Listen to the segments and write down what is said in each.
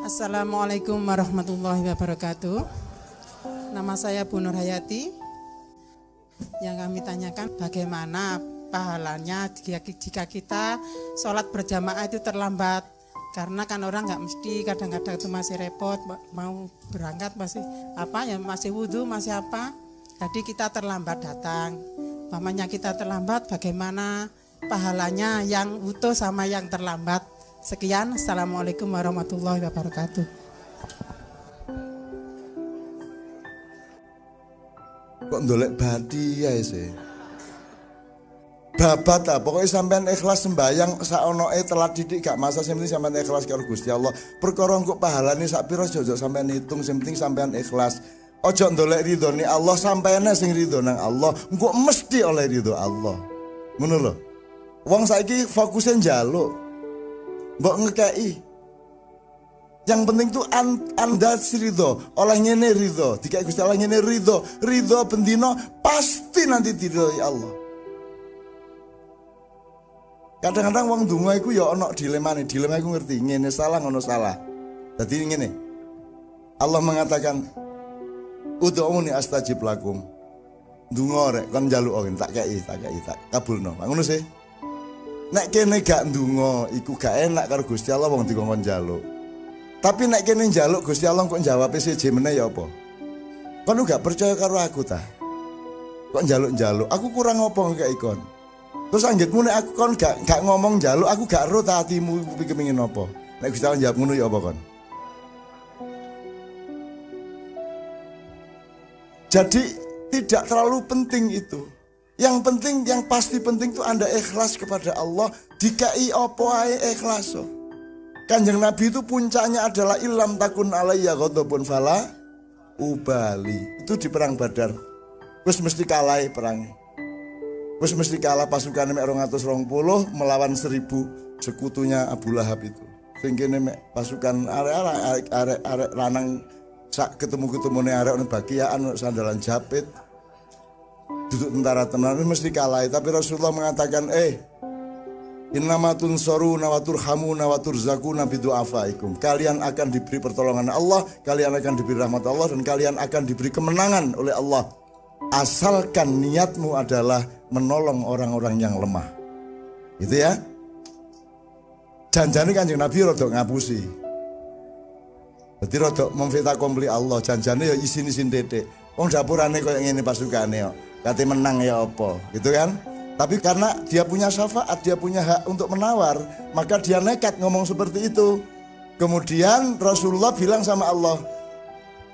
Assalamualaikum warahmatullahi wabarakatuh. Nama saya Bu Nur Hayati. Yang kami tanyakan bagaimana pahalanya jika kita sholat berjamaah itu terlambat. Karena kan orang nggak mesti, kadang-kadang itu masih repot, mau berangkat masih wudhu, masih apa. Jadi kita terlambat datang. Pamannya kita terlambat, bagaimana pahalanya yang utuh sama yang terlambat. Sekian, Assalamualaikum warahmatullahi wabarakatuh. Kok ndolek bati ya sih. Babat ta, pokoknya sampean ikhlas sembayang saonoe telat didik gak masa, sing penting sampean ikhlas karo Gusti Allah. Perkara engko pahalane sak pira aja sampean hitung, sing penting sampean ikhlas. Ojo ndolek ridhone Allah, sampeyan sing ridho nang Allah, engko mesti oleh ridho Allah. Ngono lho. Wong saiki fokusnya njaluk. Mbok ngekei. Yang penting tuh anda ridho, oleh ngene ridho, dikai Gusti Allah ngene ridho, ridho bendino pasti nanti diridhoi Allah. Kadang-kadang wong donga iku ya ana dilemane, dilema iku ngerti, ngene salah ngono salah. Dadi ngene. Allah mengatakan, "Ud'uni astajib lakum." Donga rek kon njaluk tak kei, tak kabulno. Ngono sih. Nek kene gak ndonga iku gak enak karo Gusti Allah wong dikongkon njaluk. Tapi nek kene njaluk Gusti Allah kok njawabe siji meneh ya apa? Kon gak percaya karo aku ta? Kok njaluk-njaluk? Aku kurang apa ngekek ikon? Terus anggitmu nek aku kon gak ngomong njaluk, aku gak ero ta atimu kepengin apa? Nek Gusti Allah njawab ngono ya apa kon? Jadi tidak terlalu penting itu. Yang penting, yang pasti penting itu Anda ikhlas kepada Allah. Dikai opo ae ikhlas. Kanjeng Nabi itu puncaknya adalah ilam takun alayya ghadabun fala ubali. Itu di perang Badar. Wis mesti kalah perangnya. Wis mesti kalah pasukan mek 220 melawan 1000 sekutunya Abu Lahab itu. Sing kene mek pasukan arek lanang sak ketemu-ketemune arek ono bagian sandalan japit. Duduk tentara tenan mesti kalah, tapi Rasulullah mengatakan innamatun soruna wa turhamuna wa turzakuna bidu'afaikum. Kalian akan diberi pertolongan Allah, kalian akan diberi rahmat Allah, dan kalian akan diberi kemenangan oleh Allah asalkan niatmu adalah menolong orang-orang yang lemah. Gitu ya. Janjane Kanjeng Nabi rodok ngapusi. Dadi rodok memfita kompli Allah, janjane ya isin-isin titik. Wong dapurane koyo ngene pasukane kok. Kate menang ya apa, gitu kan? Tapi karena dia punya syafaat, dia punya hak untuk menawar, maka dia nekat ngomong seperti itu. Kemudian Rasulullah bilang sama Allah,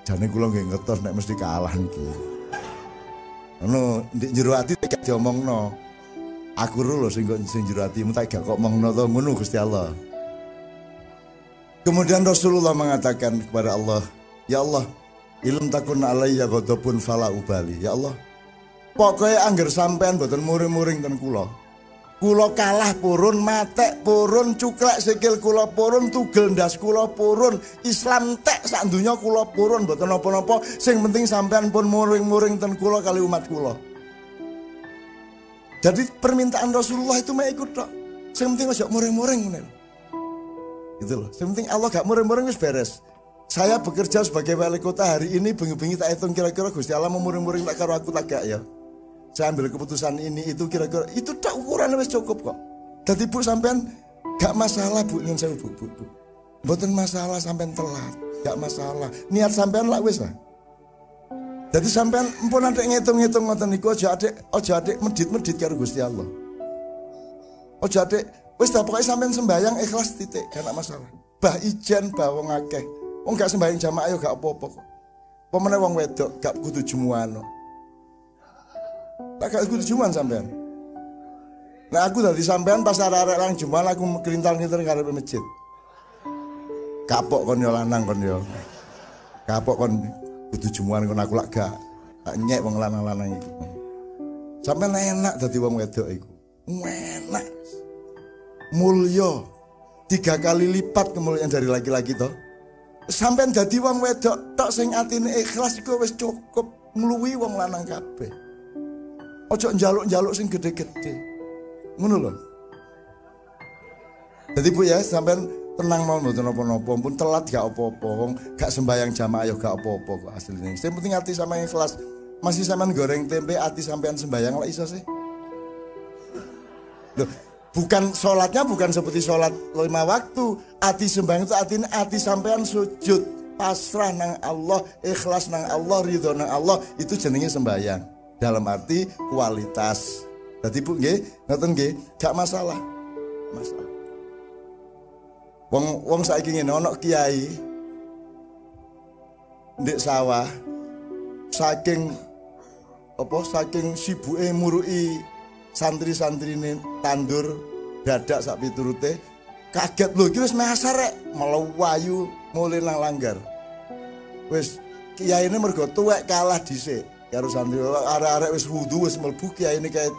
jane kula nggih ngertos nek mesti kalah niki. Ngono, ndek jero ati gak diomongno. Aku lho sing jero atimu tak gak kok omongno to, ngono Gusti Allah. Kemudian Rasulullah mengatakan kepada Allah, "Ya Allah, ilm takun alayya ghadabun fala ubali." Ya Allah, pokoknya angger sampean boten muring-muring ten kula. Kula kalah purun, matek purun, cuklek sikil kula purun, tugel ndas kula purun, Islam tek sak donya kula purun, boten napa-napa. Sing penting sampean pun muring-muring ten kula kali umat kula. Jadi permintaan Rasulullah itu mek ikut tok. Sing penting aja muring-muring ngene. Gitu loh. Sing penting Allah gak muring-muring wis beres. Saya bekerja sebagai wali kota hari ini, bengi-bengi tak hitung kira-kira Gusti Allah mau muring-muring tak karo aku tak gak ya. Saya ambil keputusan ini itu kira-kira itu tak ukuran wis cukup kok. Dadi Bu sampean gak masalah Bu, nyun sewu Bu. Mboten masalah sampean telat, gak masalah. Niat sampean lak wis lah. Dadi sampean empun adek ngitung-ngitung ngoten niku aja adek medit-medit karo Gusti Allah. Aja adek wis ta pokoke sampean sembayang ikhlas titik, gak masalah. Bah ijen bah wong akeh. Wong gak sembahyang jamaah yo gak apa-apa kok. Pemene wong wedok gak kudu jemuan. Tak gak kudu jemuan sampean. Nah aku dari sampean pas arek-arek lang jemuan aku kelintal-kelintal ngarep masjid. Kapok kon yo lanang kon yo. Kapok kon kudu jemuan kon aku lak gak nyek wong lanang-lanang iku. Sampean enak dadi wong wedok iku. Enak. Mulya 3 kali lipat kemuliaan dari laki-laki toh. Sampeyan dadi wong wedok tok sing atine ikhlas iku wis cukup ngluwi wong lanang kabeh. Ojo njaluk-njaluk sing gede-gede. Ngono lho. Jadi Bu ya, sampean tenang mau mboten napa-napa, pun telat gak apa-apa, wong gak sembayang jamaah ya gak apa-apa kok asline. Sing penting ati sampeyan ikhlas. Masih sampean goreng tempe ati sampean sembayang lah iso sih. Loh, bukan sholatnya bukan seperti sholat 5 waktu. Ati sembahyang itu ati sampean sujud, pasrah nang Allah, ikhlas nang Allah, ridho nang Allah, itu jenenge sembahyang. Dalam arti kualitas. Dadi Bu nggih, ngoten nggih, gak masalah. Masalah. Wong saiki ngene ana kiai ndek sawah saking sibuke muruki santri-santrine tandur dadak sak piturute kaget lho iki wis masar rek melewayu mulih nang langgar. Wis kiyaine mergo tuwek kalah dhisik karo santri arek-arek wis wudu wis mlebu kiyaine kae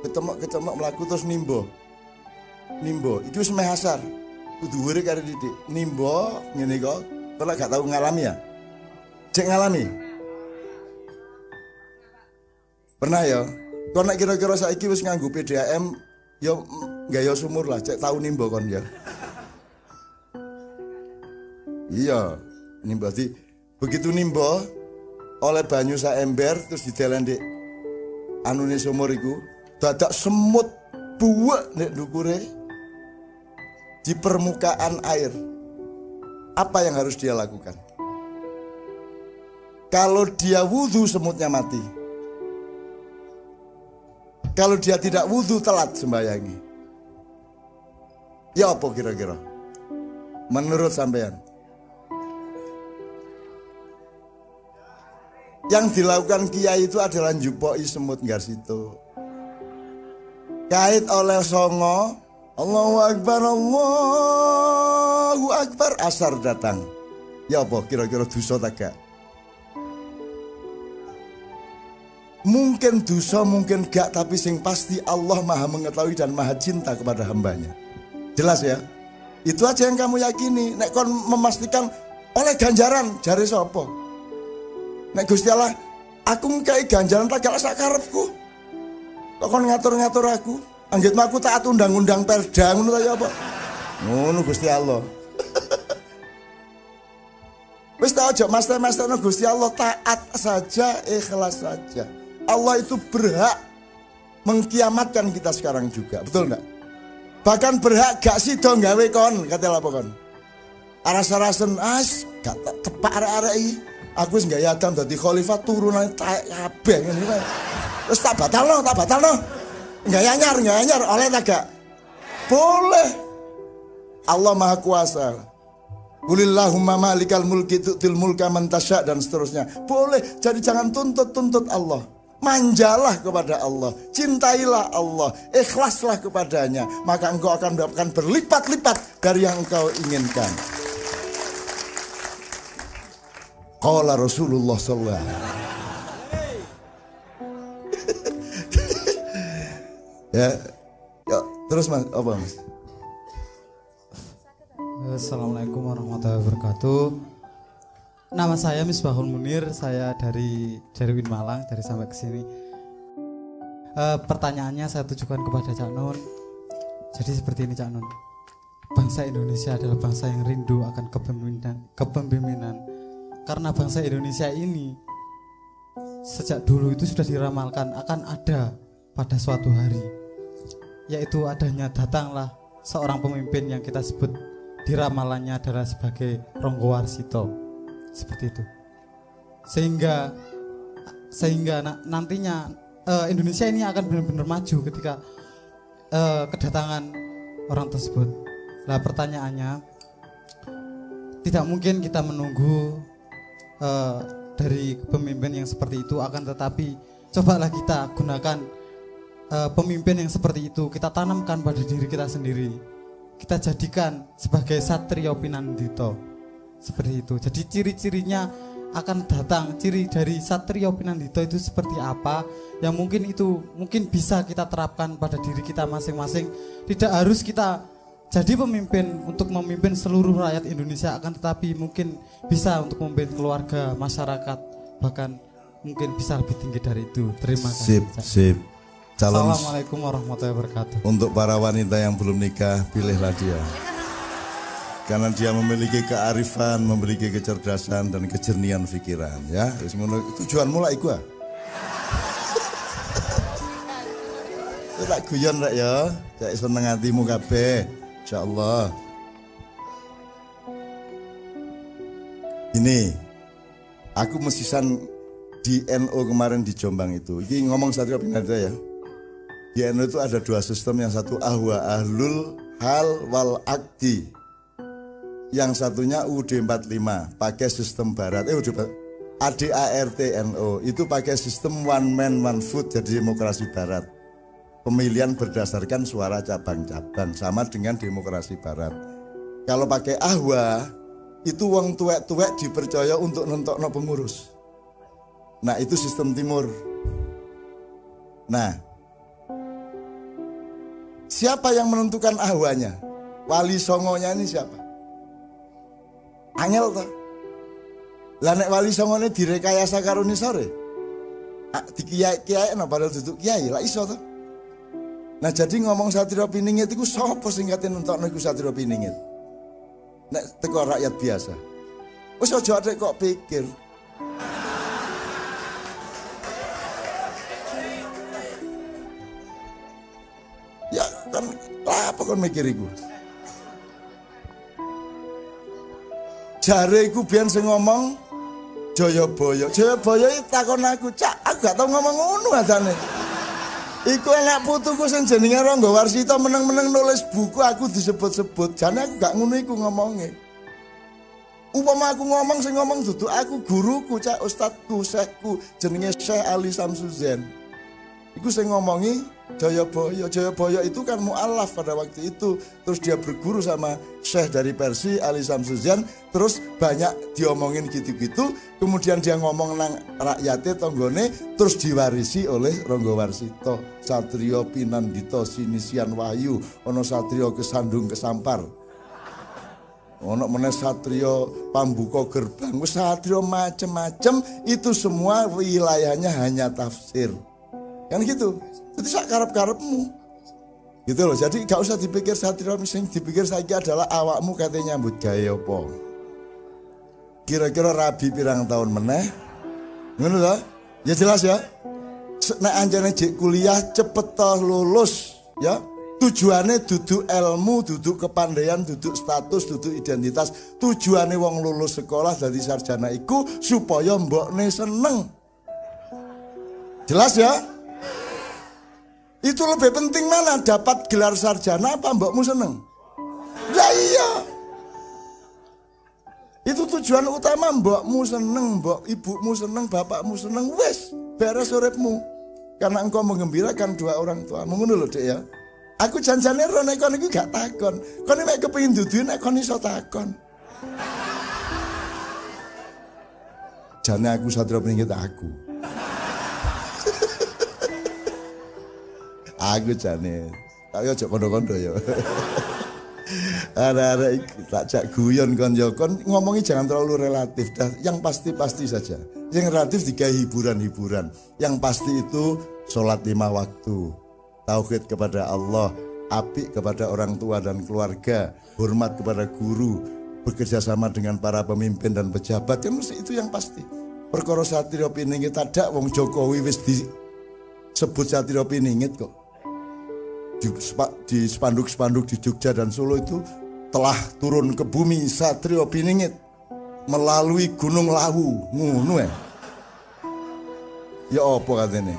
ketemek mlaku terus nimba iki wis meh asar kudu dhuwure karo didik nimba ngene kok kok gak tau ngalami ya cek ngalami pernah ya kok nek kira-kira saiki wis nganggo PDAM ya gaya sumur lah cek tau nimba kon ya iya nimba di begitu nimba oleh banyu sak ember terus didelen dik anune sumur iku dadak semut buwek nek ndukure di permukaan air. Apa yang harus dia lakukan? Kalau dia wudhu semutnya mati. Kalau dia tidak wudhu telat sembayangi. Ya apa kira-kira? Menurut sampean? Yang dilakukan kiai itu adalah njupoi semut ngarsito. Kait oleh songo Allahu Akbar asar datang. Ya apa kira-kira dosa tak gak? Mungkin dosa mungkin gak, tapi sing pasti Allah maha mengetahui dan maha cinta kepada hambanya. Jelas ya? Itu aja yang kamu yakini. Nek kon memastikan oleh ganjaran jare sapa? Nek Gusti Allah aku ngkai ganjaran tak gak sak karepku. Kok kon ngatur-ngatur aku? Anggit aku taat undang-undang Perda ngono ta ya apa? Ngono Gusti Allah. Wis ta aja master-masterno Gusti Allah, taat saja, ikhlas saja. Allah itu berhak mengkiamatkan kita sekarang juga, betul enggak? Bahkan berhak gak sida gawe kon, kate apa kon? Aras-arasen gak tepak arek-arek iki. Aku wis gawe Adam dadi khalifah turunane kabeh ngene. Terus tak batalno. Nggak anyar, oleh tak gak? Boleh. Allah Maha Kuasa. Qulillahumma malikal mulki tu'til mulka man tasya dan seterusnya. Boleh. Jadi jangan tuntut Allah. Manjalah kepada Allah. Cintailah Allah. Ikhlaslah kepadanya. Maka engkau akan mendapatkan berlipat-lipat dari yang engkau inginkan. Qala Rasulullah sallallahu alaihi wasallam. Ya, terus mas, apa mas? Assalamualaikum warahmatullahi wabarakatuh. Nama saya Misbahul Munir, saya dari Win Malang, dari sampai ke sini. Pertanyaannya saya tujukan kepada Cak Nun. Jadi seperti ini Cak Nun. Bangsa Indonesia adalah bangsa yang rindu akan kepemimpinan. Karena bangsa Indonesia ini sejak dulu itu sudah diramalkan akan ada pada suatu hari, yaitu adanya datanglah seorang pemimpin yang kita sebut diramalannya adalah sebagai Ronggo Warsito, seperti itu. Sehingga nantinya Indonesia ini akan benar-benar maju ketika kedatangan orang tersebut. Nah pertanyaannya, tidak mungkin kita menunggu dari pemimpin yang seperti itu, akan tetapi cobalah kita gunakan pemimpin yang seperti itu, kita tanamkan pada diri kita sendiri. Kita jadikan sebagai Satrio Pinandito, seperti itu. Jadi ciri-cirinya akan datang, ciri dari Satrio Pinandito itu seperti apa, yang mungkin bisa kita terapkan pada diri kita masing-masing. Tidak harus kita jadi pemimpin untuk memimpin seluruh rakyat Indonesia, akan tetapi mungkin bisa untuk memimpin keluarga, masyarakat, bahkan mungkin bisa lebih tinggi dari itu. Terima kasih. Sip. Calon Assalamualaikum warahmatullahi wabarakatuh. untuk para wanita yang belum nikah, pilihlah dia. Karena dia memiliki kearifan, memiliki kecerdasan dan kejernihan pikiran, ya. Tujuanmu lah iku. Tak guyon rek ya, cek seneng hatimu kabeh, insyaallah. Ini, aku mesisan di NO kemarin di Jombang itu. Ini ngomong Satrio Pinada ya. Di NO itu ada dua sistem, yang satu ahwa ahlul hal wal akdi. Yang satunya UUD 45 pakai sistem barat. ADART-NO itu pakai sistem one man one vote, jadi demokrasi barat. Pemilihan berdasarkan suara cabang-cabang, sama dengan demokrasi barat. Kalau pakai ahwa itu wong tuwek-tuwek dipercaya untuk nentokno pengurus. Nah, itu sistem timur. Nah, siapa yang menentukan ahwanya? Wali songonya ini siapa? Angel toh. Lah nek wali songone direkayasa karo nisore. Di kiai no padahal duduk kiai lah iso toh. Nah, jadi ngomong Satrio Piningit iku sapa sing kate nentokno iku Satrio Piningit? Nek teko rakyat biasa. Wis aja adek kok pikir. Ya kan apa kon mikir iku? Jare iku biyen sing ngomong Jayabaya. Jayabaya iki takon aku, "Cak, aku gak tau ngomong ngono asane." Iku anak putuku sing jenenge Rangga Warsita meneng-meneng nulis buku aku disebut-sebut. Jane aku gak ngono iku ngomongnya. Upama aku ngomong sing ngomong dudu aku, guruku, cak ustadku, syekhku jenenge Syekh Ali Samsuzen. Iku sing ngomongi Jayabaya. Jayabaya itu kan mu'alaf pada waktu itu. Terus dia berguru sama Syekh dari Persia Ali Samsuzen. Terus banyak diomongin gitu-gitu. Kemudian dia ngomong nang rakyatnya tonggone. Terus diwarisi oleh Rangga Warsita. Satrio Pinandita Sinisian Wahyu. Ono Satrio Kesandung Kesampar. Ono meneh Satrio Pambuka Gerbang. Satrio macem-macem. Itu semua wilayahnya hanya tafsir. Kan gitu. Itu sak karep-karepmu. Gitu loh. Jadi gak usah dipikir Satrio, sing dipikir saiki adalah awakmu katanya nyambut gawe apa. Kira-kira rabi pirang tahun meneh. Ngono ta? Ya jelas ya. Nek anjane jek kuliah cepet toh lulus, ya. Tujuannya duduk ilmu, duduk kepandaian, duduk status, duduk identitas. Tujuannya wong lulus sekolah dari sarjana iku supaya mbokne seneng. Jelas ya? Itu lebih penting mana? Dapat gelar sarjana apa mbokmu seneng? Lah iya. Itu tujuan utama, mbokmu seneng, mbok ibumu seneng, bapakmu seneng, wes beres uripmu. Karena engkau menggembirakan dua orang tua. Ngono lho, Dek ya. Aku janjane ro nek kon iki gak takon. Kon nek kepengin dudu nek kon iso takon. Jane aku Satrio Piningit aku. Aku jane, tapi aja kondo-kondo ya. Ada tak jak guyon kon ya, kon ngomongi jangan terlalu relatif dah. Yang pasti-pasti saja. Yang relatif digawe hiburan-hiburan. Yang pasti itu sholat 5 waktu, tauhid kepada Allah, apik kepada orang tua dan keluarga, hormat kepada guru, bekerja sama dengan para pemimpin dan pejabat. Yang mesti itu yang pasti. Perkara Satrio Piningit ada wong Jokowi wis disebut Satrio Piningit kok. Di spanduk-spanduk di Jogja dan Solo itu telah turun ke bumi Satrio Piningit melalui Gunung Lawu. Ngono ya. Ya apa katanya?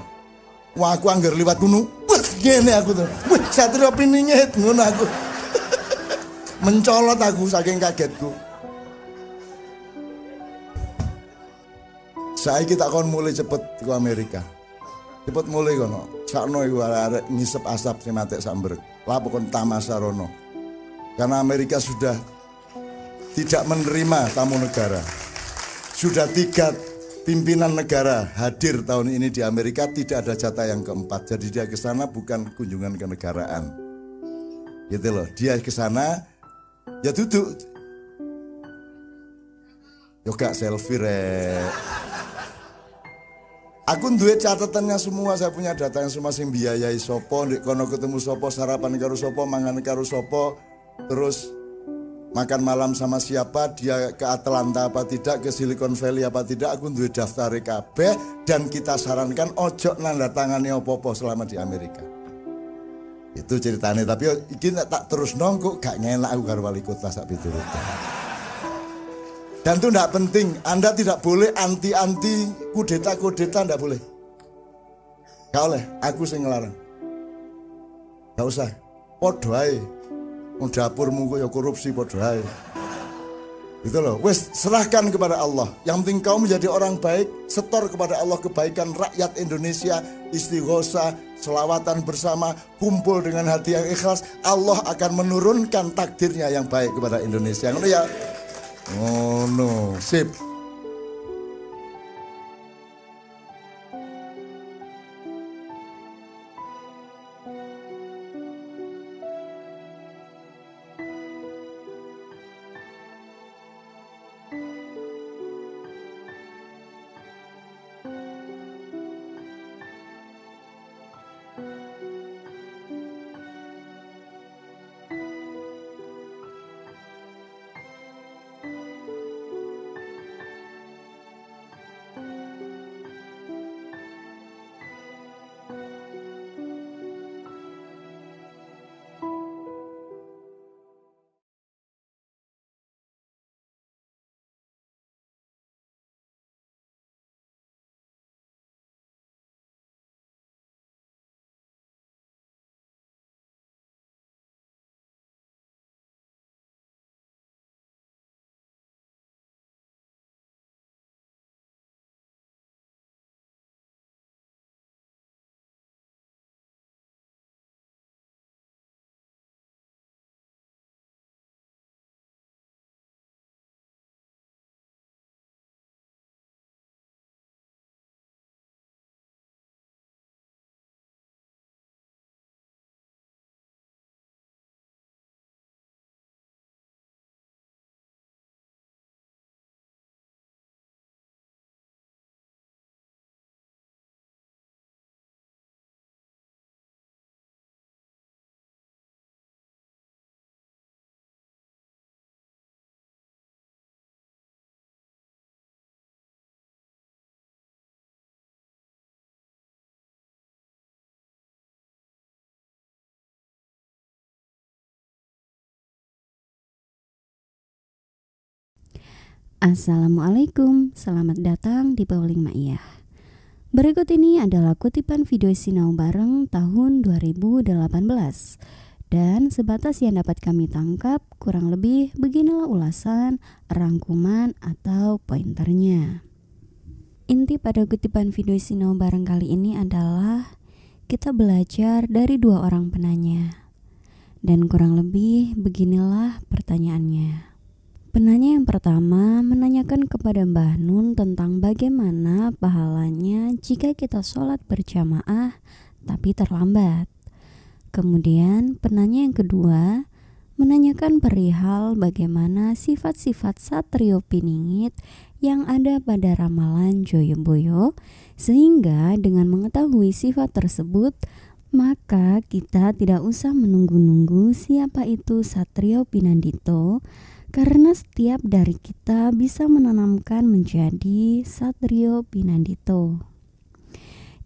Wah, aku anggar liwat gunung. Wah, ngene aku tuh. Wah, Satrio Piningit ngono aku. Mencolot aku saking kagetku. Saiki tak kon mulai cepet ke Amerika. Cepet mulai kono. Sakno iku arek ngisep asap sing matek sambrek. Lah pokon tamasa rono. Karena Amerika sudah tidak menerima tamu negara. Sudah 3 pimpinan negara hadir tahun ini di Amerika, tidak ada jatah yang keempat. Jadi dia ke sana bukan kunjungan kenegaraan. Gitu loh. Dia ke sana ya duduk. Yo gak selfie rek. Aku duwe catatannya semua, saya punya datanya semua, sing biayai sopo, ndek kono ketemu sopo, sarapan karo sopo, mangan karo sopo, terus makan malam sama siapa, dia ke Atlanta apa tidak, ke Silicon Valley apa tidak, aku duwe daftar kabeh dan kita sarankan ojo nanda tangani opo-opo selama di Amerika. Itu ceritanya, tapi ini tak terus nongkok, gak ngenak aku karo wali kota sak piturutan. Dan itu tidak penting, Anda tidak boleh anti-anti kudeta-kudeta, tidak boleh. Gak oleh, aku sing ngelarang. Gak usah, podo ae. Dapurmu kaya korupsi podo ae. Itu loh, wes serahkan kepada Allah. Yang penting kau menjadi orang baik, setor kepada Allah kebaikan rakyat Indonesia, istighosa, selawatan bersama, kumpul dengan hati yang ikhlas. Allah akan menurunkan takdirnya yang baik kepada Indonesia. Ngono ya. Oh no, sip. Assalamualaikum, selamat datang di Pauling Ma'iyah. Berikut ini adalah kutipan video Sinau Bareng tahun 2018. Dan sebatas yang dapat kami tangkap, kurang lebih beginilah ulasan, rangkuman, atau pointernya. Inti pada kutipan video Sinau Bareng kali ini adalah kita belajar dari dua orang penanya. Dan kurang lebih beginilah pertanyaannya. Penanya yang pertama menanyakan kepada Mbah Nun tentang bagaimana pahalanya jika kita sholat berjamaah tapi terlambat. Kemudian penanya yang kedua menanyakan perihal bagaimana sifat-sifat Satrio Piningit yang ada pada ramalan Joyoboyo, sehingga dengan mengetahui sifat tersebut maka kita tidak usah menunggu-nunggu siapa itu Satrio Pinandito, karena setiap dari kita bisa menanamkan menjadi Satrio Pinandito.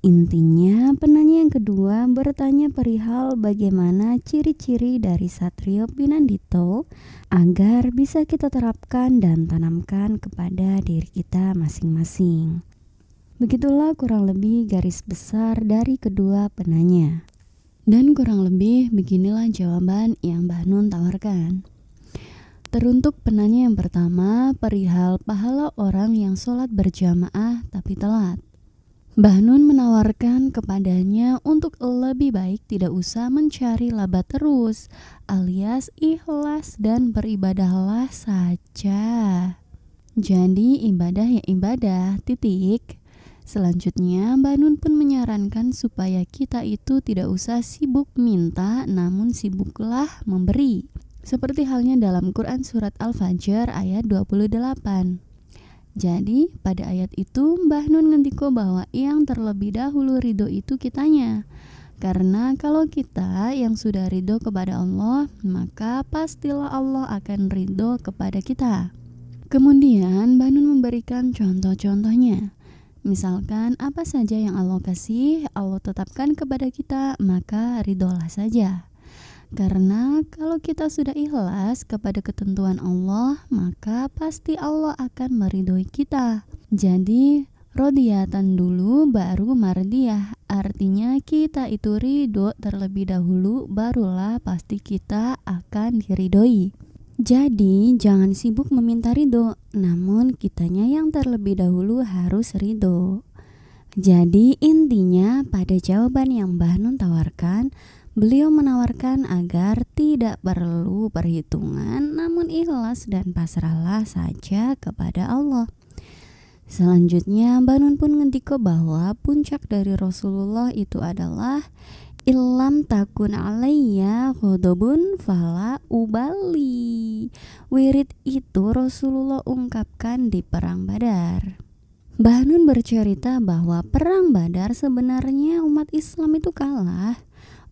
Intinya penanya yang kedua bertanya perihal bagaimana ciri-ciri dari Satrio Pinandito agar bisa kita terapkan dan tanamkan kepada diri kita masing-masing. Begitulah kurang lebih garis besar dari kedua penanya. Dan kurang lebih beginilah jawaban yang Mbah Nun tawarkan. Teruntuk penanya yang pertama perihal pahala orang yang sholat berjamaah tapi telat. Mbah Nun menawarkan kepadanya untuk lebih baik tidak usah mencari laba terus, alias ikhlas dan beribadahlah saja. Jadi ibadah ya ibadah, titik. Selanjutnya Mbah Nun pun menyarankan supaya kita itu tidak usah sibuk minta, namun sibuklah memberi. Seperti halnya dalam Quran Surat Al-Fajr ayat 28. Jadi pada ayat itu Mbah Nun ngendiko bahwa yang terlebih dahulu ridho itu kitanya. Karena kalau kita yang sudah ridho kepada Allah, maka pastilah Allah akan ridho kepada kita. Kemudian Mbah Nun memberikan contoh-contohnya. Misalkan apa saja yang Allah kasih, Allah tetapkan kepada kita, maka ridholah saja. Karena kalau kita sudah ikhlas kepada ketentuan Allah, maka pasti Allah akan meridhoi kita. Jadi rodiyatan dulu baru mardiyah. Artinya kita itu ridho terlebih dahulu, barulah pasti kita akan diridhoi. Jadi jangan sibuk meminta ridho, namun kitanya yang terlebih dahulu harus ridho. Jadi intinya pada jawaban yang Mbah Nun tawarkan, beliau menawarkan agar tidak perlu perhitungan, namun ikhlas dan pasrahlah saja kepada Allah. Selanjutnya Mbah Nun pun ngendiko bahwa puncak dari Rasulullah itu adalah Ilam takun alayya ghadabun fala ubali. Wirid itu Rasulullah ungkapkan di perang Badar. Mbah Nun bercerita bahwa perang Badar sebenarnya umat Islam itu kalah.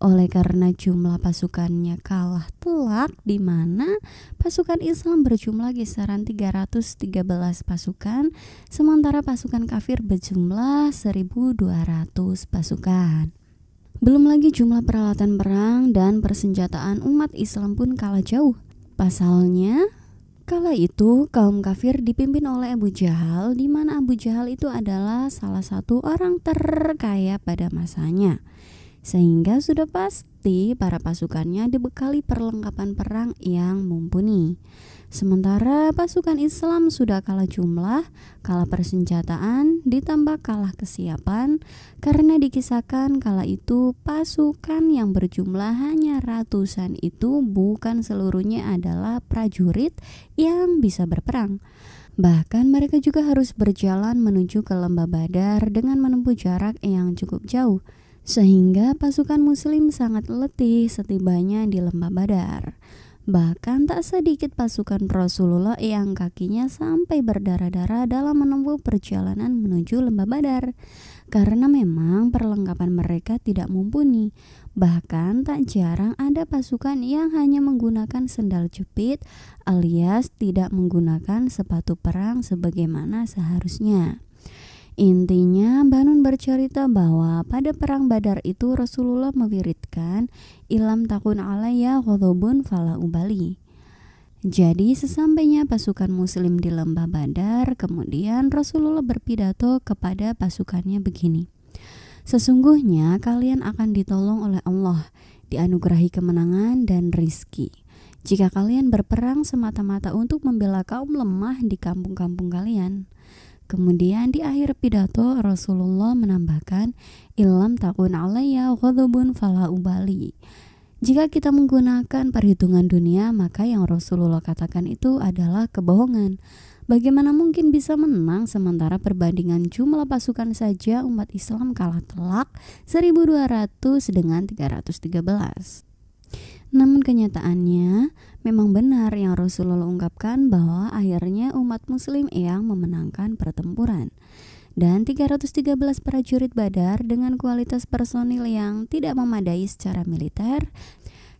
Oleh karena jumlah pasukannya kalah telak, di mana pasukan Islam berjumlah kisaran 313 pasukan, sementara pasukan kafir berjumlah 1.200 pasukan. Belum lagi jumlah peralatan perang dan persenjataan umat Islam pun kalah jauh. Pasalnya, kala itu kaum kafir dipimpin oleh Abu Jahal, di mana Abu Jahal itu adalah salah satu orang terkaya pada masanya. Sehingga sudah pasti para pasukannya dibekali perlengkapan perang yang mumpuni. Sementara pasukan Islam sudah kalah jumlah, kalah persenjataan, ditambah kalah kesiapan, karena dikisahkan kala itu pasukan yang berjumlah hanya ratusan itu bukan seluruhnya adalah prajurit yang bisa berperang. Bahkan mereka juga harus berjalan menuju ke lembah Badar dengan menempuh jarak yang cukup jauh. Sehingga pasukan muslim sangat letih setibanya di lembah Badar. Bahkan tak sedikit pasukan Rasulullah yang kakinya sampai berdarah-darah dalam menempuh perjalanan menuju lembah Badar. Karena memang perlengkapan mereka tidak mumpuni. Bahkan tak jarang ada pasukan yang hanya menggunakan sendal jepit alias tidak menggunakan sepatu perang sebagaimana seharusnya. Intinya Mbah Nun bercerita bahwa pada perang Badar itu Rasulullah mewiridkan Ilam takun alayya ghadabun fala ubali. Jadi sesampainya pasukan muslim di lembah Badar, kemudian Rasulullah berpidato kepada pasukannya begini. Sesungguhnya kalian akan ditolong oleh Allah, dianugerahi kemenangan dan rizki. Jika kalian berperang semata-mata untuk membela kaum lemah di kampung-kampung kalian. Kemudian di akhir pidato Rasulullah menambahkan Ilam takun alayya ghadabun fala ubali. Jika kita menggunakan perhitungan dunia, maka yang Rasulullah katakan itu adalah kebohongan. Bagaimana mungkin bisa menang sementara perbandingan jumlah pasukan saja umat Islam kalah telak 1.200 dengan 313. Namun kenyataannya memang benar yang Rasulullah ungkapkan bahwa akhirnya umat muslim yang memenangkan pertempuran. Dan 313 prajurit Badar dengan kualitas personil yang tidak memadai secara militer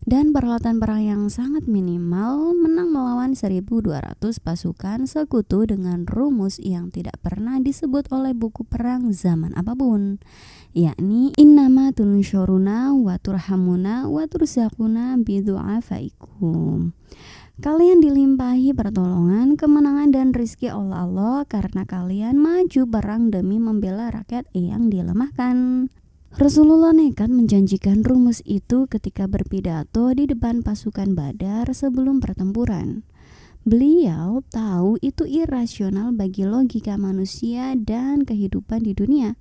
dan peralatan perang yang sangat minimal menang melawan 1.200 pasukan sekutu dengan rumus yang tidak pernah disebut oleh buku perang zaman apapun, yakni innama tunsyuruna wa turhamuna wa turzaquna bidu'afaikum. Kalian dilimpahi pertolongan, kemenangan dan rizki oleh Allah karena kalian maju perang demi membela rakyat yang dilemahkan. Rasulullah nekat menjanjikan rumus itu ketika berpidato di depan pasukan Badar sebelum pertempuran. Beliau tahu itu irasional bagi logika manusia dan kehidupan di dunia.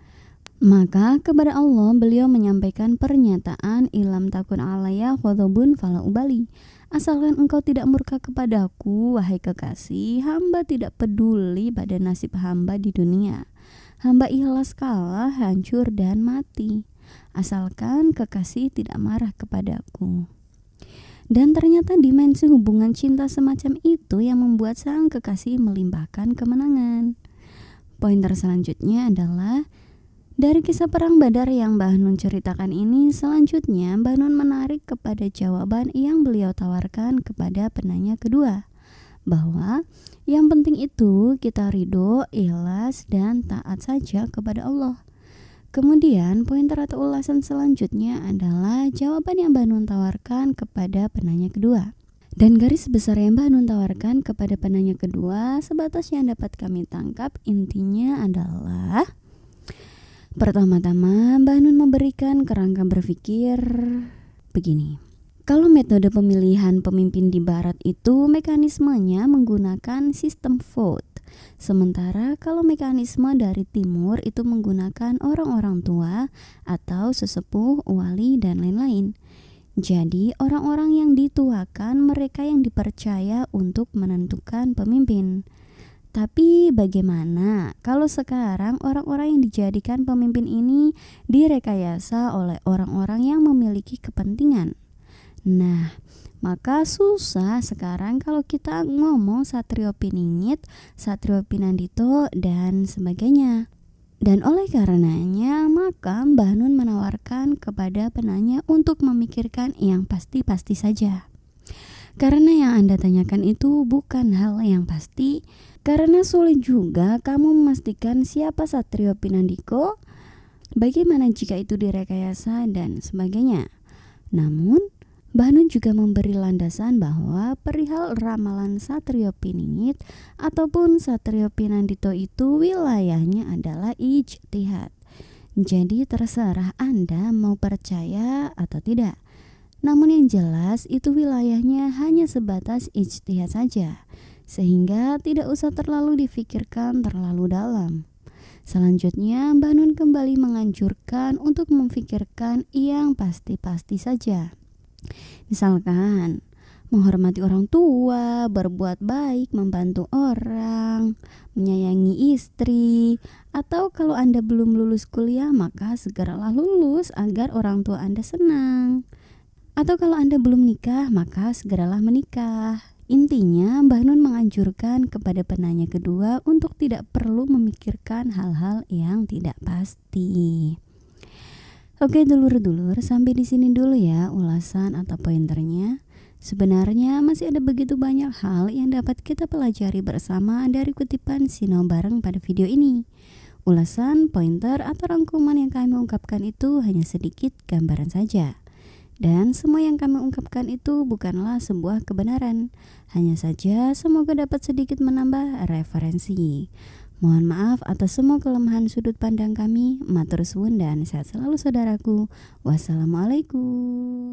Maka kepada Allah beliau menyampaikan pernyataan Ilam takun alayya ghadabun fala ubali. Asalkan engkau tidak murka kepadaku, wahai kekasih, hamba tidak peduli pada nasib hamba di dunia. Hamba ikhlas kalah, hancur dan mati, asalkan kekasih tidak marah kepadaku. Dan ternyata dimensi hubungan cinta semacam itu yang membuat sang kekasih melimpahkan kemenangan. Pointer selanjutnya adalah dari kisah perang Badar yang Mbah Nun ceritakan ini, selanjutnya Mbah Nun menarik kepada jawaban yang beliau tawarkan kepada penanya kedua, bahwa yang penting itu kita ridho, ikhlas, dan taat saja kepada Allah. Kemudian pointer atau ulasan selanjutnya adalah jawaban yang Mbah Nun tawarkan kepada penanya kedua. Dan garis besar yang Mbah Nun tawarkan kepada penanya kedua sebatas yang dapat kami tangkap intinya adalah pertama-tama Mbah Nun memberikan kerangka berpikir begini. Kalau metode pemilihan pemimpin di barat itu mekanismenya menggunakan sistem vote, sementara kalau mekanisme dari timur itu menggunakan orang-orang tua atau sesepuh, wali, dan lain-lain. Jadi orang-orang yang dituakan mereka yang dipercaya untuk menentukan pemimpin. Tapi bagaimana kalau sekarang orang-orang yang dijadikan pemimpin ini direkayasa oleh orang-orang yang memiliki kepentingan? Nah, maka susah sekarang kalau kita ngomong Satrio Piningit, Satrio Pinandito, dan sebagainya. Dan oleh karenanya, maka Mbah Nun menawarkan kepada penanya untuk memikirkan yang pasti-pasti saja. Karena yang Anda tanyakan itu bukan hal yang pasti, karena sulit juga kamu memastikan siapa Satrio Pinandiko, bagaimana jika itu direkayasa, dan sebagainya. Namun, Mbah Nun juga memberi landasan bahwa perihal ramalan Satrio Piningit ataupun Satrio Pinandito itu wilayahnya adalah ijtihad. Jadi terserah Anda mau percaya atau tidak. Namun yang jelas itu wilayahnya hanya sebatas ijtihad saja, sehingga tidak usah terlalu difikirkan terlalu dalam. Selanjutnya Mbah Nun kembali menganjurkan untuk memfikirkan yang pasti-pasti saja. Misalkan menghormati orang tua, berbuat baik, membantu orang, menyayangi istri, atau kalau Anda belum lulus kuliah maka segeralah lulus agar orang tua Anda senang. Atau kalau Anda belum nikah maka segeralah menikah. Intinya Mbah Nun menganjurkan kepada penanya kedua untuk tidak perlu memikirkan hal-hal yang tidak pasti. Oke dulur-dulur, sampai di sini dulu ya ulasan atau pointernya. Sebenarnya masih ada begitu banyak hal yang dapat kita pelajari bersama dari kutipan Sinau Bareng pada video ini. Ulasan, pointer, atau rangkuman yang kami ungkapkan itu hanya sedikit gambaran saja. Dan semua yang kami ungkapkan itu bukanlah sebuah kebenaran. Hanya saja semoga dapat sedikit menambah referensi. Mohon maaf atas semua kelemahan sudut pandang kami. Matur suwun dan sehat selalu saudaraku. Wassalamualaikum.